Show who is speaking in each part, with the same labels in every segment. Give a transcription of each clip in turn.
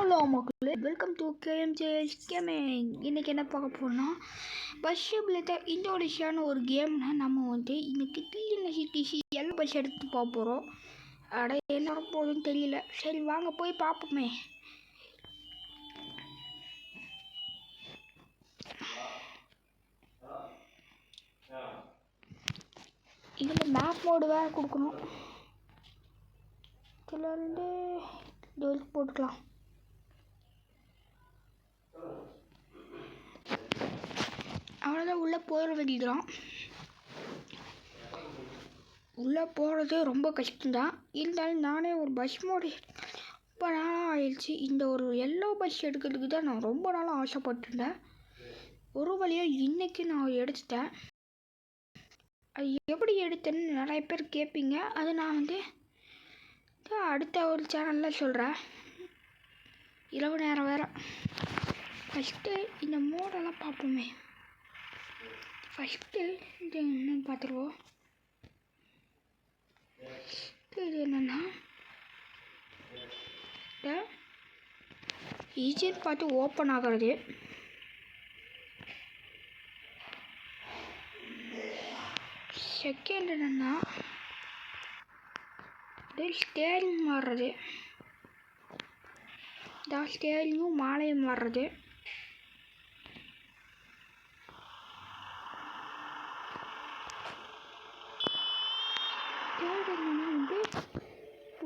Speaker 1: Hello மக்களே, welcome to கேஎம்ஜேஎஸ் gaming. இன்றைக்கி என்ன பார்க்க போகிறோம்னா, பஸ் சிமுலேட்டர் இந்தோனேஷியான்னு ஒரு கேம்னா நம்ம இன்றைக்கி டிஎன்எஸ்டிசி எல்லாம் பஸ் எடுத்து பார்க்க போகிறோம். என்ன போகுதுன்னு தெரியல. சரி வாங்க போய் பார்ப்போமே. இதில் மேப் மோடு வேறு கொடுக்கணும். இதில் வந்து டோல் போட்டுக்கலாம். அவ்வளோதான், உள்ளே போகிற வேண்டியதுதான். உள்ளே போகிறது ரொம்ப கஷ்டம்தான். இருந்தாலும் நானே ஒரு பஸ் மோடு ரொம்ப நாளாக ஆயிடுச்சு. இந்த ஒரு எல்லோ பஸ் எடுக்கிறதுக்கு தான் நான் ரொம்ப நாளாக ஆசைப்பட்டிருந்தேன். ஒரு வழியாக இன்றைக்கி நான் எடுத்துட்டேன். அது எப்படி எடுத்தேன்னு நிறைய பேர் கேட்பீங்க. அது நான் அடுத்த ஒரு சேனலில் சொல்கிறேன். இரவு நேரம் வேறு. ஃபஸ்ட்டு இந்த மோடெல்லாம் பார்ப்போமே. ஃபஸ்ட்டு இது என்னன்னு பார்த்துருவோம். இது என்னென்னா ஈஸின்னு பார்த்து ஓப்பன் ஆகிறது. செகண்ட் என்னென்னா ஸ்டேரிங் மாறுறது. ஸ்டேரிங்கும் மாலையும் மாறுறது. தேர்ட் என்னென்னா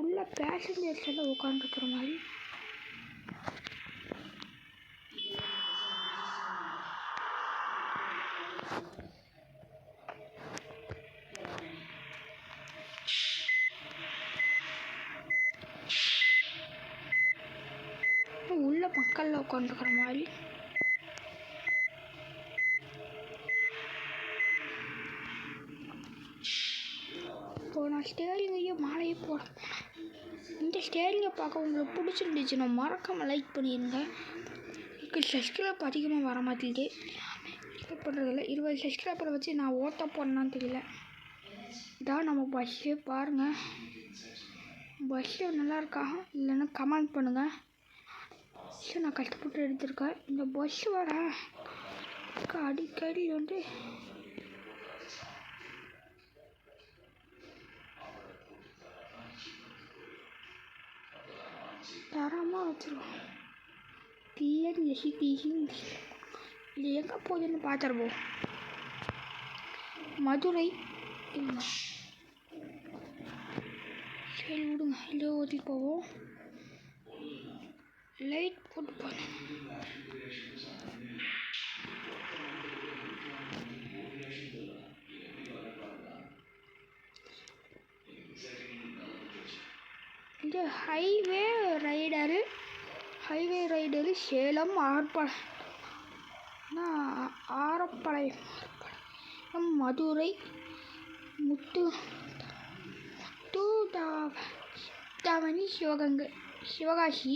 Speaker 1: உள்ள பேசஞ்சர்ஸ் எல்லாம் உட்காந்துருக்குற மாதிரி. உள்ள மக்களில் உட்காந்துருக்குற மாதிரி. இப்போது நான் ஸ்டேரிங்கையும் மாலையும் போட இந்த ஸ்டேரிங்கை பார்க்க உங்களுக்கு பிடிச்சிருந்துச்சுன்னா மறக்காமல் லைக் பண்ணிடுங்க. எனக்கு சப்ஸ்கிரைப் அதிகமாக வர மாட்டேங்குது. சப்ஸ்கிரைப் பண்ணுறதில்ல. 20 சப்ஸ்கிரைபரை வச்சு நான் ஓட்ட போடணுன்னு தெரியல. இதான் நம்ம பஸ்ஸு பாருங்கள். பஸ்ஸு நல்லா இருக்கா இல்லைன்னா கமெண்ட் பண்ணுங்கள். பஸ்ஸு நான் கஷ்டப்பட்டு எடுத்திருக்கேன். இந்த பஸ்ஸு வர அடிக்கடி தரமாக வச்சுருக்கோம். டிஎன்எஸ்டிசி இது எங்கே போகுதுன்னு பார்த்துருவோம். மதுரை இல்லை, சரி விடுங்க, இல்லை ஓட்டி போவோம். லைட் போட்டு போகிறேன். இது highway rider Salem Arappalayam Madurai Mattuthavani Sivakasi.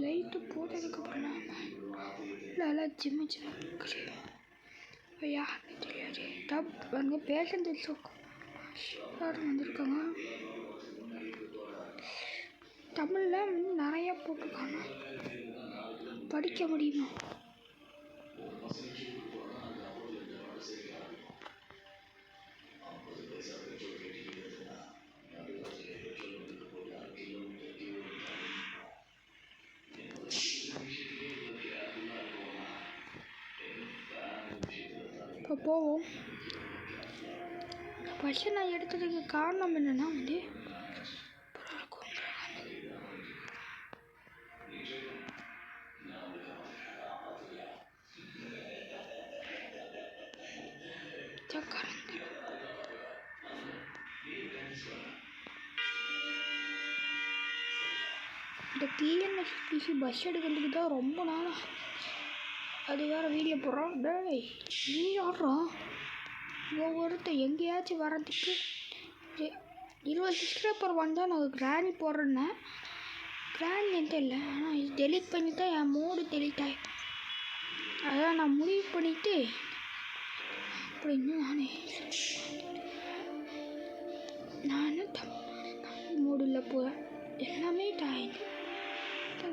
Speaker 1: Light போட்டதுக்கப்புறம் நல்லா ஜிம்மு யாருன்னு தெரியாது. வந்து பேசஞ்சர்ஸ் எல்லாரும் வந்திருக்காங்க. தமிழில் நிறையா போட்டிருக்காங்க. படிக்க முடியுமா? இப்போ போவோம். பஸ்ஸை நான் எடுத்ததுக்கு காரணம் என்னென்னா இந்த டிஎன்எஸ்டிசி பஸ் எடுக்கிறதுக்கு தான் ரொம்ப நாளாக. அது வேறு வீடியோ போடுறோம். நீ ஆடுறோம் ஒவ்வொருத்தர் எங்கேயாச்சும் வர்றதுக்கு 20 சப்ஸ்கிரைபர் வந்தால் நான் கிராணி போடுறேன்னே. பிளான் என்கிட்ட இல்லை, ஆனால் இது டெலீட் பண்ணி தான் என் மோடு டெலீட் ஆகி, அதான் நான் முடிவு பண்ணிவிட்டு அப்படின்னு நான் தமிழ் மோடில் போகிறேன். எல்லாமே டாயின்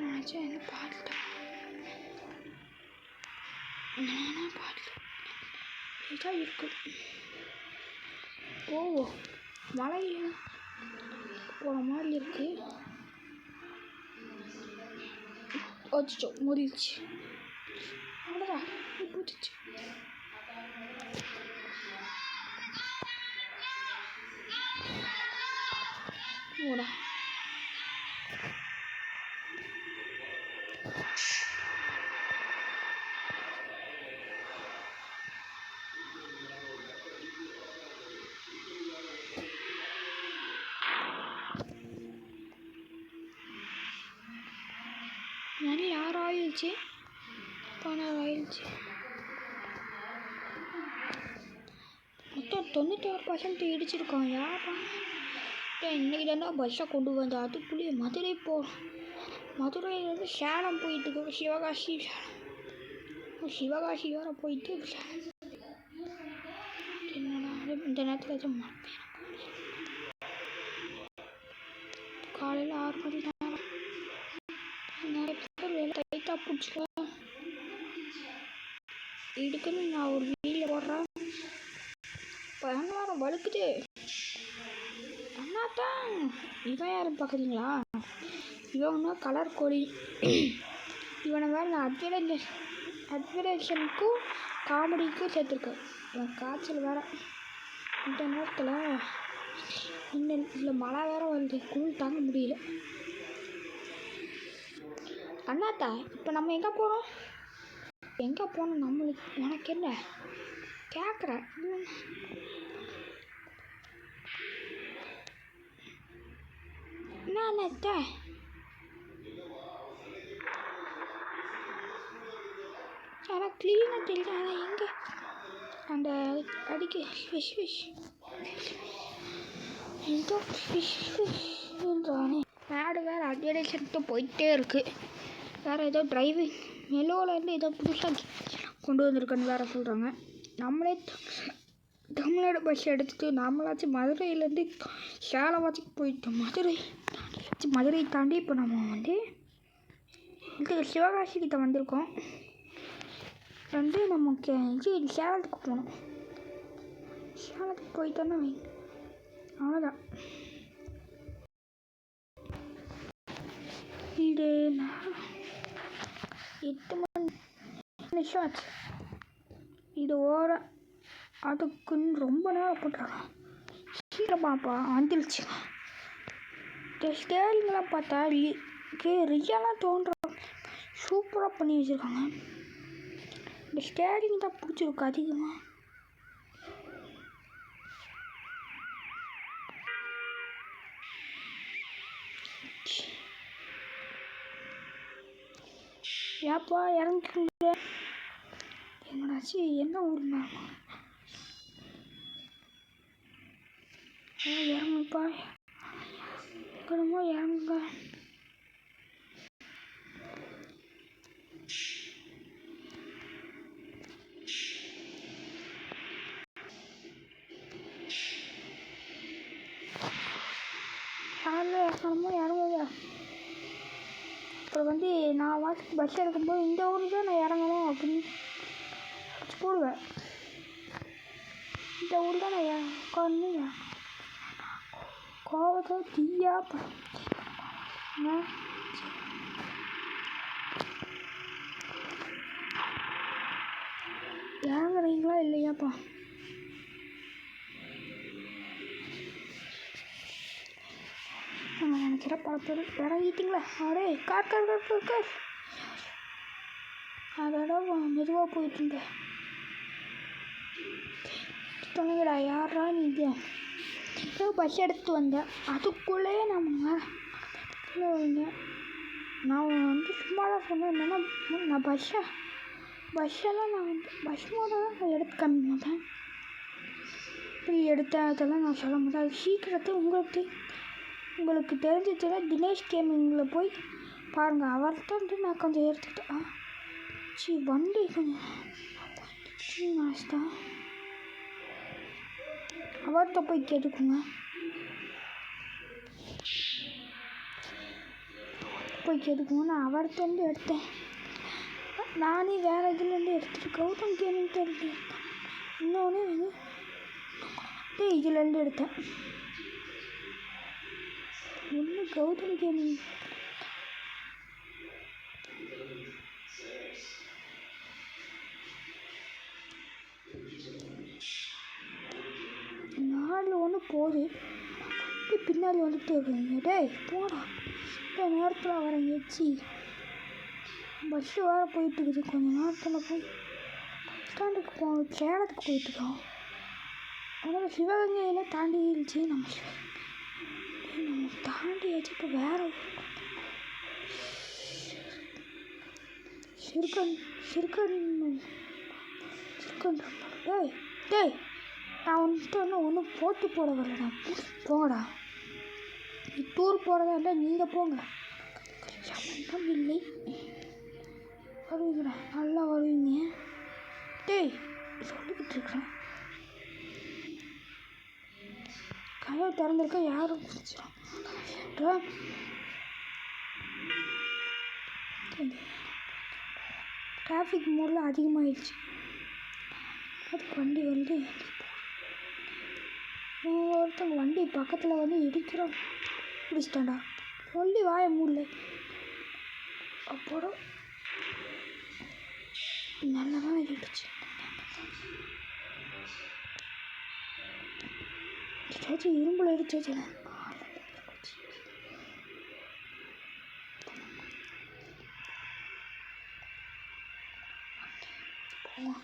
Speaker 1: நினச்சேன். என்ன பாட்டுட்டேன் நானும் பாட்டு இதாக இருக்கும். போவோம், மழை போகிற மாதிரி இருக்கு. வச்சுட்டோ முடிச்சு, அவ்வளோதான் பூச்சிச்சு. போடா மணி 6 ஆயிடுச்சு, 16 ஆயிடுச்சு. மொத்தம் 96% இடிச்சிருக்கோம். யாரா இன்னைக்கு தானே பஸ்ஸை கொண்டு வந்த, அதுக்குள்ளேயே மதுரை போகிறோம். மதுரையிலேருந்து சேலம் போயிட்டு சிவகாசி, சிவகாசி வேறு போயிட்டு என்னடா இந்த நேரத்தில் எதுவும் காலையில் 6 மணி நேரம் நிறைய பேர் வேலை டைட்டாக பிடிச்சிக்கலாம். இதுக்குன்னு நான் ஒரு வீடியோ போடுறேன். பதினாயிரம் வலுக்குது. அண்ணாத்தான் இவன் யாரும் பார்க்குறீங்களா? இவன் ஒன்றும் கலர் கோழி. இவனை வேறு நான் அட்வர்டைஷனுக்கும் காமெடிக்கும் சேர்த்துருக்கேன். இவன் காய்ச்சல் வேறு. இந்த நேரத்தில் இன்னும் இல்லை, மழை வேறு வருது, குளிர் தாங்க முடியல. அண்ணாத்தா இப்போ நம்ம எங்கே போகிறோம்? எங்கே போகணும் நம்மளுக்கு? உனக்கு என்ன கேட்குறேன்? என்ன அண்ணாத்த ஆனால் க்ளீனாக தெரியல. ஆனால் எங்கே அந்த அடிக்க ஃபிஷ் ஏதோ ஃபிஷ்ன்றானே. மேடு வேறு அட்வர்டைஸ்மெண்ட்டு போயிட்டே இருக்குது. வேறு ஏதோ டிரைவிங் மெலோவிலேருந்து ஏதோ புதுசாக கொண்டு வந்திருக்குன்னு வேறு சொல்கிறாங்க. நம்மளே தமிழ்நாடு பஸ் எடுத்துகிட்டு நம்மளாச்சும் மதுரையிலேருந்து சேலமாச்சும் போயிட்டோம். மதுரை தாண்டி இப்போ நம்ம வந்து இது சிவகாசி கிட்ட வந்திருக்கோம். வந்து நமக்கு இது சேலத்துக்கு போகணும். சேலத்துக்கு போயிட்டோன்னா அவ்வளோதான். இது 8 நிமிஷம் ஆச்சு. இது அதுக்குன்னு ரொம்ப நேரம் போட்டுறோம். சீக்கிரமாப்பா வந்துருச்சு. இந்த ஸ்டேரிங்லாம் பார்த்தா ரியலாக தோன்றும். சூப்பராக பண்ணி வச்சுருக்காங்க. இந்த ஸ்டேரிங் தான் பிடிச்சிருக்கு அதிகமாக. ஏப்பா இறங்கிக்கோங்க. எங்கடாச்சு என்ன ஊருமா? இறங்குப்பா, எங்கடமோ இறங்குங்க. இறங்கணுமோ இறங்குங்க. அப்புறம் வந்து நான் பஸ் எடுக்கும்போது இந்த ஊருக்கு தான் நான் இறங்கணும் அப்படின்னு போடுவேன். இந்த ஊர் தான் நான் உட்காந்து கோவத்தை தீயா இறங்குறீங்களா இல்லையாப்பா? நினைக்கிற பல இறங்கிட்டிங்களா? அடே கார் அதோட மெதுவாக போயிட்டு இருந்தேன். சொன்னீங்கடா யாரா நீங்கள்? பஸ் எடுத்துகிட்டு வந்தேன். அதுக்குள்ளேயே நம்ம நான் வந்து சும்மா தான் சொன்னேன். என்னென்னா நான் பஸ்ஸெல்லாம் நான் வந்து பஸ் மோடில் தான் நான் எடுத்து காமிக்க மாட்டேன். இப்படி எடுத்தேன் அதெல்லாம் நான் சொல்ல மாட்டேன். அது சீக்கிரத்தை உங்களுக்கு உங்களுக்கு தெரிஞ்சிச்சுன்னா தினேஷ் கேமிங்கில் போய் பாருங்கள். அவர்கிட்ட நான் கொஞ்சம் எடுத்துக்கிட்டேன். வண்டி கொஞ்சம் தான் அவர்கிட்ட போய் கேட்டுக்கோங்க. நான் அவர்கிட்ட எடுத்தேன். நானே வேறு இதுலேருந்து எடுத்துகிட்டு கௌதம் கேமிங் தெரிஞ்சு இன்னொன்று இதுலேருந்து எடுத்தேன். ஒன்று கௌதம் கேமிங் நாலு ஒன்று போகுது. பின்னாடி வந்துட்டு இருக்கீங்க. டேய் போடா, இந்த நேரத்தில் வரேங்க. பஸ்ஸு வேறு போயிட்டுருக்குது. கொஞ்சம் நேரத்தில் போய் ஸ்டாண்டுக்கு சேலத்துக்கு போயிட்டுருக்கோம். அதனால் சிவகங்கையில் தாண்டிடுச்சு. நம்ம தாண்டியாச்சு. இப்போ வேறு சிறுக்கன் டேய் நான் வந்துட்டு ஒன்றும் போட்டி போட வரலடா. போங்கடா, நீ டூர் போகிறதா இல்லை நீங்கள் போங்க. சம்பந்தம் இல்லை. வருவீங்கடா, நல்லா வருவீங்க. டேய் சொல்லிக்கிட்டு இருக்கிறேன். கதவை திறந்துருக்க யாரும் டிராஃபிக் மோடில் அதிகமாகிடுச்சு. அதுக்கு வண்டி வந்து ஒருத்தங்க வண்டி பக்கத்தில் வந்து இடிக்கிறோம். பிடிச்சிட்டாண்டா சொல்லி வாய மூடல. அப்புறம் நல்லதான் இடிச்சு. ஏதாச்சும் இரும்பில் இடிச்சு போவான்.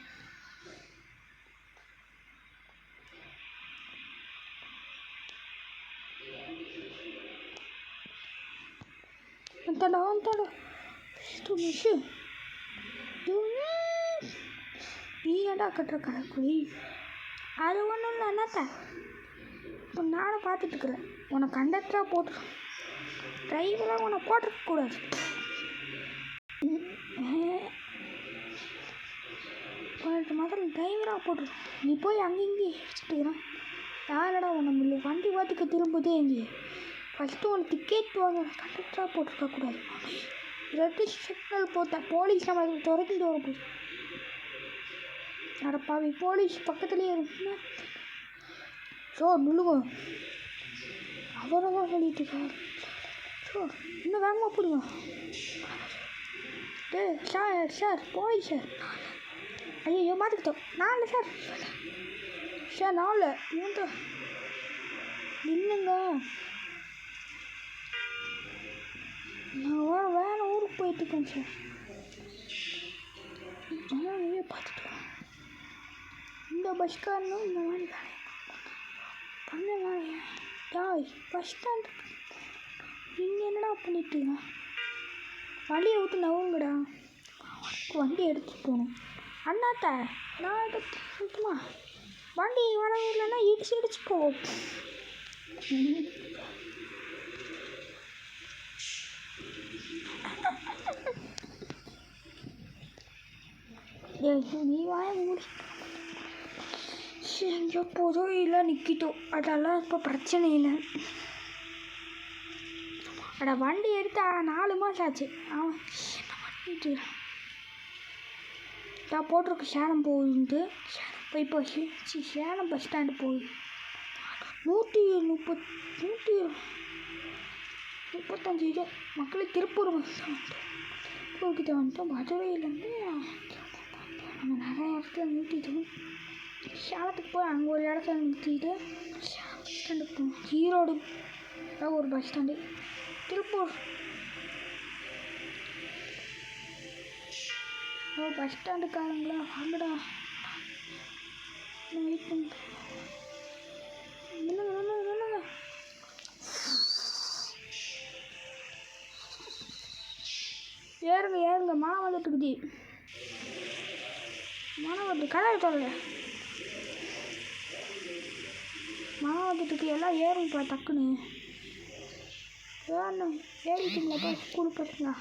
Speaker 1: வந்துட்டாடா மிஷு. நீ ஏன்டா கட்டுற கடைக்குழி? அது ஒன்றும் இல்லை என்னத்த. இப்போ நானும் பார்த்துட்டுருக்குறேன். உன்னை கண்டக்டராக போட்டு டிரைவராக உன்னை போட்டிருக்கக்கூடாது. உனக்கு முதல்ல டிரைவராக போட்டுருக்கோம். நீ போய் அங்கேயும் வச்சுட்டுக்கிறேன். யாரடா உன்னை வண்டி பார்த்துக்க திரும்புதே எங்கே? ஃபஸ்ட்டு உனக்கு டிக்கெட் வாங்க கண்டக்டராக போட்டிருக்கக்கூடாது. ரெட்டு சிக்னல் போட்டேன். போலீஸ் நம்மளுக்கு துரத்திட்டு வர போகுது. அடப்பாவி, போலீஸ் பக்கத்துலேயே இருக்குன்னா நில்லுங்க. அவரை தான் சொல்லிட்டு இருக்காரு. இன்னும் வேகமாக போடுங்க. Sir police sir. ஐயோ மாற்றிக்கிட்டோம். நான் இல்லை சார் நான் இல்லை. இவன் தான் நில்லுங்க. நான் வேறு ஊருக்கு போயிட்டுருக்கேன் சார். நீவே பார்த்துட்டு இந்த பஸ்காரனும் இந்த மாதிரி பண்ண டாய் பஸ் ஸ்டாண்டு. நீங்கள் என்னடா பண்ணிட்டுருங்க? வண்டியை விட்டு நவுங்கடா. வண்டி எடுத்துகிட்டு போகணும். அண்ணாத்த நான் எடுத்து சுத்தமா வண்டி வர இல்லைன்னா இடிச்சு போவோம். நீ வாய மூடி. எங்கேயோ போதோ இல்லை நிற்கிட்டோம். அதெல்லாம் இப்போ பிரச்சனை இல்லை. அட வண்டி எடுத்து 4 மாதம் ஆச்சு. அவன் பண்ணிட்டு நான் போட்டிருக்க சேலம் போகுதுன்ட்டு போய் இப்போ சேலம் பஸ் ஸ்டாண்டு போகுது. 135 இது மக்களுக்கு திருப்பூர் கிட்ட வந்துட்டோம். மதுரையிலேருந்து நம்ம நிறைய இடத்துல நிறுத்திட்டோம். சேலத்துக்கு போய் அங்கே ஒரு இடத்துல நிறுத்திட்டு பஸ் ஸ்டாண்டுக்கு போகணும். ஈரோடு ஒரு பஸ் ஸ்டாண்டு. திருப்பூர் பஸ் ஸ்டாண்டுக்காரங்களா வாங்கடா. வெயிட் பண்ண ஏறுங்க மனம் வந்துட்டுக்குது. மனம் வந்து கதை தொடங்க. மனம் வந்துட்டுருக்கு. எல்லாம் ஏறுங்கப்பா டக்குன்னு. வேணும் ஏறிட்டீங்களா ஸ்கூல் பசங்களா?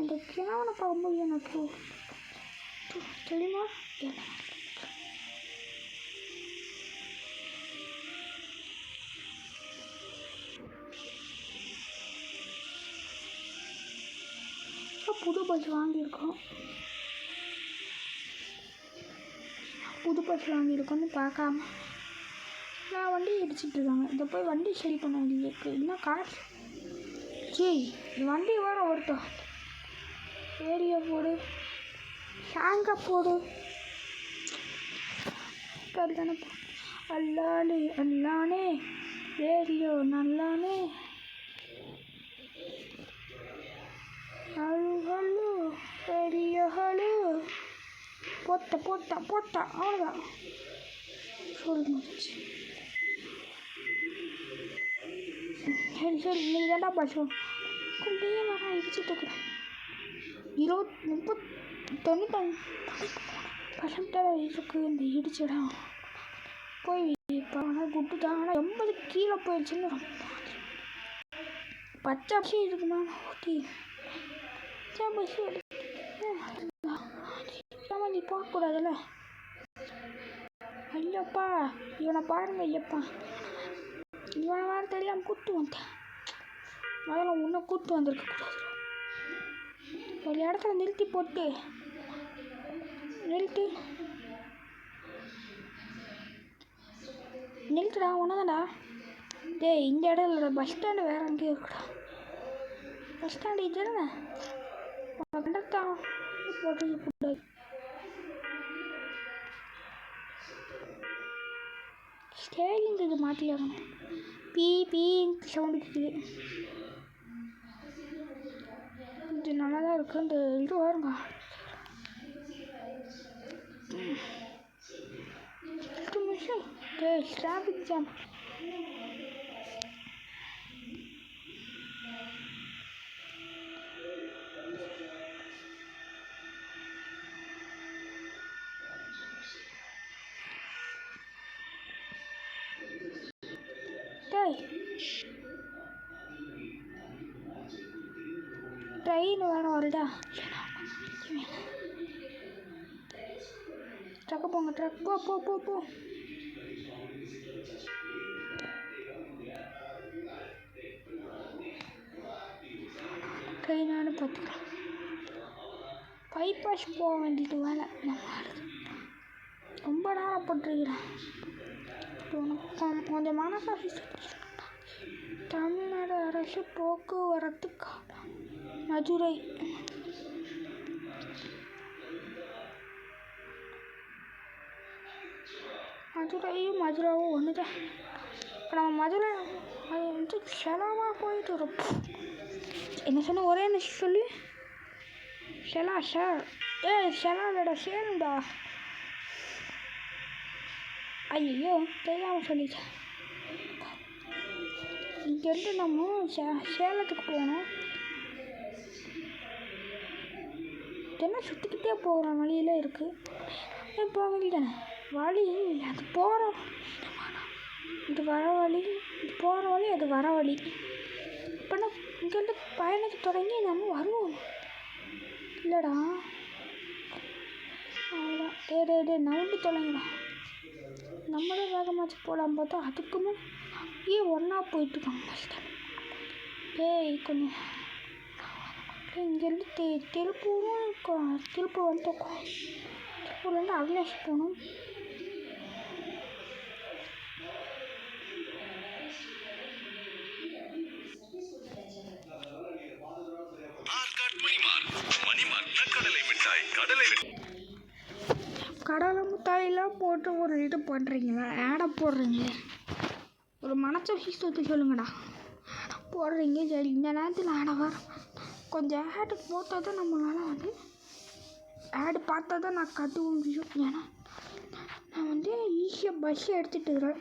Speaker 1: இந்த கிணவனை பார்க்கும்போது எனக்கு தெரியுமா புது பஸ் வாங்கியிருக்கோம். வாங்கியிருக்கோன்னு பார்க்காம நான் வண்டி இடிச்சிட்ருக்காங்க. இதை போய் வண்டி சரி பண்ண வேண்டியது இன்னும் காசு. சரி வண்டி வர ஒருத்தம் ஏரியா போடு ஷாங்கா போடு கல்தானே அல்லானே அல்லானே ரேடியோ நல்லானே ஹலோ ஹலோ ரேடியோ ஹலோ போட்டா அவ்வளோதான் சொல்லுங்க. சரி நீங்கள் தான்டா பஸ் கொண்டே வர இடிச்சிட்டு இருக்கிறேன். 95% இருக்கு இந்த இடிச்சிடம் போய் இப்போ ஆனால் குட்டு தான். ஆனால் 80 கீழே போயிடுச்சுன்னு ரொம்ப பச்சை பசி இருக்குமா ஊட்டி பசி நீ பார்க்கக்கூடாதுல்ல. ஐயப்பா இவனை பாருங்க ஐயப்பா, இவனை வேறு தெரியாமல் கூப்பிட்டு வந்தேன். முதல்ல உன்னை கூப்பிட்டு வந்திருக்கக்கூடாது. ஒரு இடத்துல நிறுத்திட்டா ஒன்றுதான்டா. டேய் இந்த இடத்துல பஸ் ஸ்டாண்டு வேறு எங்கேயும் இருக்குடா. பஸ் ஸ்டாண்டு இது தானே கண்டக்டாக போட்டுக்கூடாது. ஸ்டேரிங் இது மாற்றிடணும். பீ சவுண்டு இருக்குது. இது நல்லா தான் இருக்குது. இந்த இது வருங்க நிமிஷம் டிராஃபிக் ஜாம். ட்ரெயின் வேறு வருடா. ட்ரக்கு போங்க ட்ரக் போ. ட்ரெயினானு பார்த்துக்கலாம். பைபாஸ் போக வேண்டியது வேலை. ரொம்ப நேரம் போட்டிருக்கிறேன். கொஞ்சம் மனசாட்சி தமிழ்நாடு அரசு போக்குவரத்து மதுரை மதுராவும் ஒன்று தான். இப்போ நம்ம மதுரை அது வந்து செலவாக போயிட்டு வரும். என்ன சொன்ன ஒரே நிமிஷம் சொல்லி சார் செலா இல்லைடா சேரும்டா. ஐயோ தெரியாமல் சொல்லிட்டேன். இங்கேருந்து நம்ம சேலத்துக்கு போகணும். என்ன சுற்றிக்கிட்டே போகிற வழியில் இருக்குது. இப்போ வழி தானே வழி அது போகிற இது வர வழி, இது போகிற வழி அது வர வழி. இப்போனா இங்கேருந்து பயணத்தை தொடங்கி நம்ம வருவோம் இல்லைடா. அவ்வளோதான். டே நவுண்டு தொலைங்கடா. நம்மளும் வேகமாச்சு போகலாம் பார்த்தா அதுக்குமே ஒன்றா போயிட்டுருக்காங்க ஃபஸ்ட்டு. கொஞ்சம் இங்கேருந்து திருப்பூர் வந்துட்டோம். திருப்பூர்லேருந்து அவினாஷ் போகணும். கடலை மிட்டாயெல்லாம் போட்டு ஒரு இது பண்ணுறீங்களா, ஆடை போடுறீங்களே, ஒரு மனசாட்சி சொத்து சொல்லுங்கடா. போடுறீங்க சரி, இந்த நேரத்தில் ஆடை வர கொஞ்சம் ஆடு போட்டால் தான் நம்மளால் வந்து ஆடு பார்த்தா தான் நான் கற்றுக்க முடியும். ஏன்னா நான் வந்து ஈஸியாக பஸ் எடுத்துகிட்டு இருக்கிறேன்.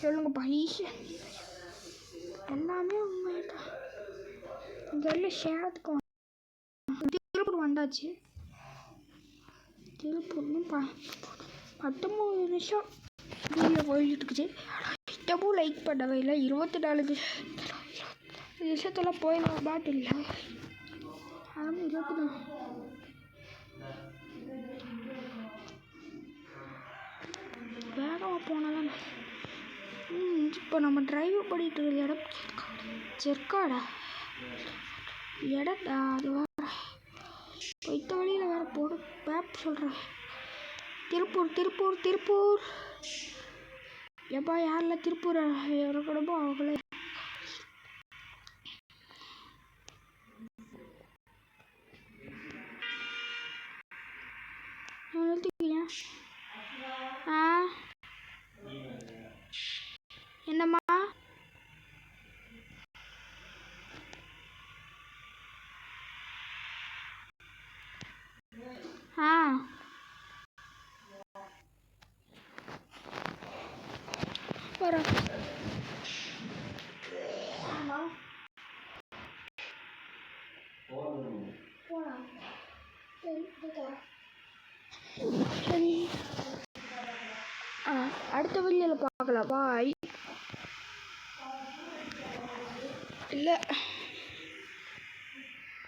Speaker 1: சொல்லுங்கப்பா ஈஸியாக எல்லாமே உண்மைதான். இங்கே எல்லாம் சேலத்துக்கு திருப்பூர் வந்தாச்சு. திருப்பூர்னு 19 நிமிஷம் வீடியோ போயிட்டு இருக்குது. ஒருத்தமும் லைக் பண்ணவே இல்லை. 24 நிமிஷத்தில் போயிடலாம் பாட்டு இல்லை. ஆனால் 24 வேகமாக போனாதான். இப்போ நம்ம டிரைவ் பண்ணிட்டு இருக்க இடம் ஜெர்காடா இடத்தா அது வேறு இந்த வழியில் வேறு போடு மேப் சொல்கிறேன். திருப்பூர் திருப்பூர் திருப்பூர் எப்பா யாரில் திருப்பூர் இருக்கணுமோ அவங்களே. என்னம்மா வரேன். சரி அடுத்த வீடியோவில் பார்க்கலாம். பாய். இல்லை